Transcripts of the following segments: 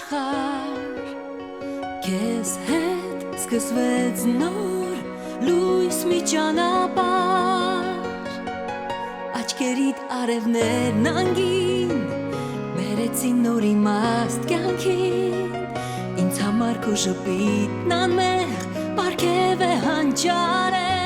աշխարհ Քեզ հետ սկսվեց նոր լույս մի ճանապարհ Աչքերիդ արևներն անգին բերեցին նոր իմաստ կյանքին Ինձ համար քո ժպիտն անմեղ պարգև է հանճարել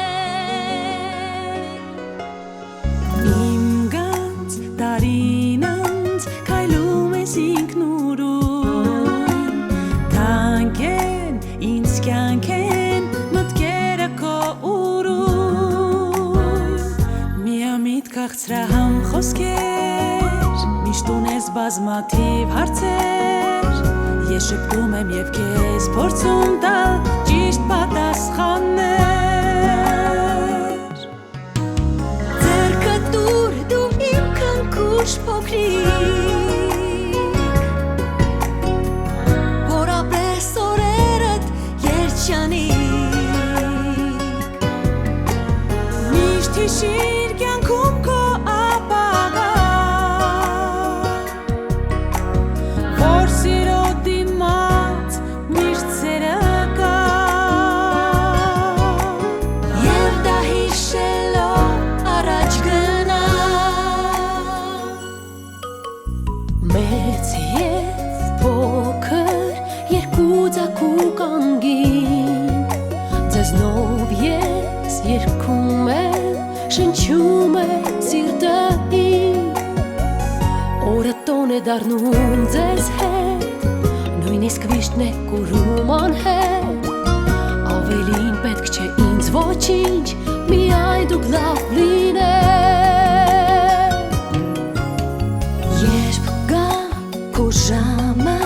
Իմ գանձ տարին անց քայլում ես ինքնուրույն Թանկ են ինձ կյանք են մտքերը քո ուրույն Միամիտ քաղցրահամ խոսքեր Միշտ ունես բազմաթիվ հարցեր Ես շփվում եմ և քեզ փորձում տալ ճիշտ պատասխաններ Ձեռքդ տուր դու իմ քնքուշ փոքրիկ Որ ապրես օրերդ երջանիկ Միշտ հիշիր կյանքում քո ապագա Որ սիրո դիմաց միշտ սերը կա Եվ դա հիշելով առաջ գնա Մեծ և փոքր երկու ձագու կանգին Ձեզնով ես երգում եմ շնչում է սիրտը իմ Օրը տոն է դառնում ձեզ հետ Նույնիսկ վիշտն է կուրում անհետ Ավելին պետք չէ ինձ ոչինչ Միայն դուք լավ լինեք Երբ գա քո ժամը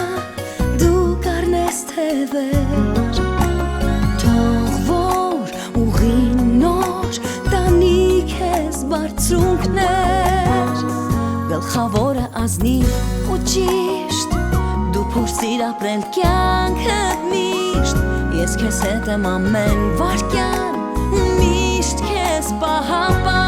Դու կառնես թևեր Թող որ ուղին նոր Տանի քեզ բարձունքներ Գլխավորը ազնիվ ու ճիշտ Դու փորձիր ապրել կյանքդ միշտ Ես քեզ հետ եմ ամեն վայրկյան Միշտ քեզ պահապան